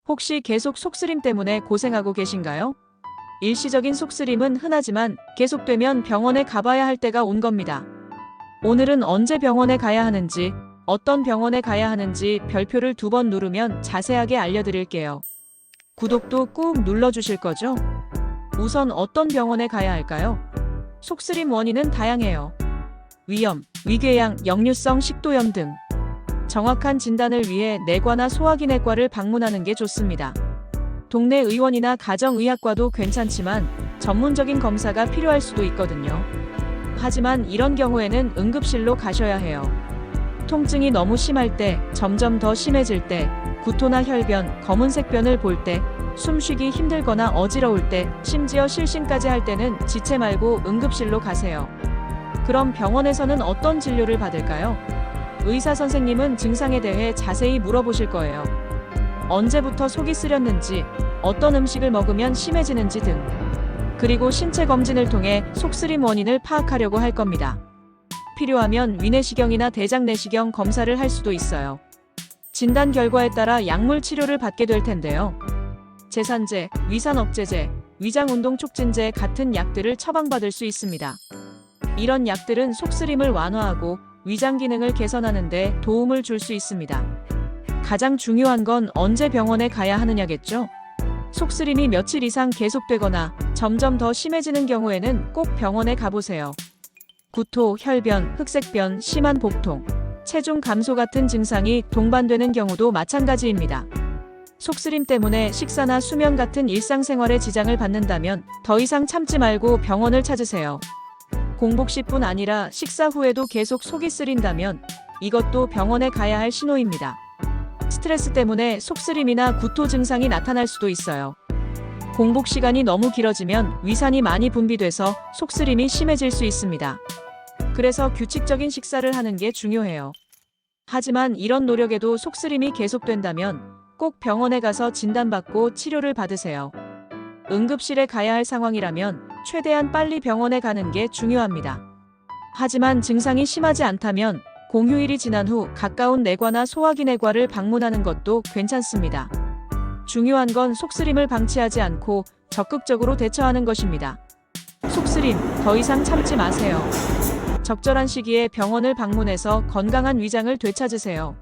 혹시 계속 속쓰림 때문에 고생하고 계신가요? 일시적인 속쓰림은 흔하지만 계속되면 병원에 가봐야 할 때가 온 겁니다. 오늘은 언제 병원에 가야 하는지, 어떤 병원에 가야 하는지 별표를 2번 누르면 자세하게 알려드릴게요. 구독도 꾹 눌러주실 거죠? 우선 어떤 병원에 가야 할까요? 속쓰림 원인은 다양해요. 위염, 위궤양, 역류성 식도염 등. 정확한 진단을 위해 내과나 소화기내과를 방문하는 게 좋습니다. 동네 의원이나 가정의학과도 괜찮지만 전문적인 검사가 필요할 수도 있거든요. 하지만 이런 경우에는 응급실로 가셔야 해요. 통증이 너무 심할 때, 점점 더 심해질 때, 구토나 혈변, 검은색 변을 볼 때, 숨쉬기 힘들거나 어지러울 때, 심지어 실신까지 할 때는 지체 말고 응급실로 가세요. 그럼 병원에서는 어떤 진료를 받을까요? 의사 선생님은 증상에 대해 자세히 물어보실 거예요. 언제부터 속이 쓰렸는지, 어떤 음식을 먹으면 심해지는지 등. 그리고 신체 검진을 통해 속쓰림 원인을 파악하려고 할 겁니다. 필요하면 위내시경이나 대장내시경 검사를 할 수도 있어요. 진단 결과에 따라 약물 치료를 받게 될 텐데요. 제산제, 위산억제제, 위장운동 촉진제 같은 약들을 처방받을 수 있습니다. 이런 약들은 속쓰림을 완화하고 위장 기능을 개선하는 데 도움을 줄 수 있습니다. 가장 중요한 건 언제 병원에 가야 하느냐겠죠? 속쓰림이 며칠 이상 계속되거나 점점 더 심해지는 경우에는 꼭 병원에 가보세요. 구토, 혈변, 흑색변, 심한 복통, 체중 감소 같은 증상이 동반되는 경우도 마찬가지입니다. 속쓰림 때문에 식사나 수면 같은 일상생활에 지장을 받는다면 더 이상 참지 말고 병원을 찾으세요. 공복 시뿐 아니라 식사 후에도 계속 속이 쓰린다면 이것도 병원에 가야 할 신호입니다. 스트레스 때문에 속쓰림이나 구토 증상이 나타날 수도 있어요. 공복 시간이 너무 길어지면 위산이 많이 분비돼서 속쓰림이 심해질 수 있습니다. 그래서 규칙적인 식사를 하는 게 중요해요. 하지만 이런 노력에도 속쓰림이 계속된다면 꼭 병원에 가서 진단받고 치료를 받으세요. 응급실에 가야 할 상황이라면 최대한 빨리 병원에 가는 게 중요합니다. 하지만 증상이 심하지 않다면 공휴일이 지난 후 가까운 내과나 소화기내과를 방문하는 것도 괜찮습니다. 중요한 건 속쓰림을 방치하지 않고 적극적으로 대처하는 것입니다. 속쓰림, 더 이상 참지 마세요. 적절한 시기에 병원을 방문해서 건강한 위장을 되찾으세요.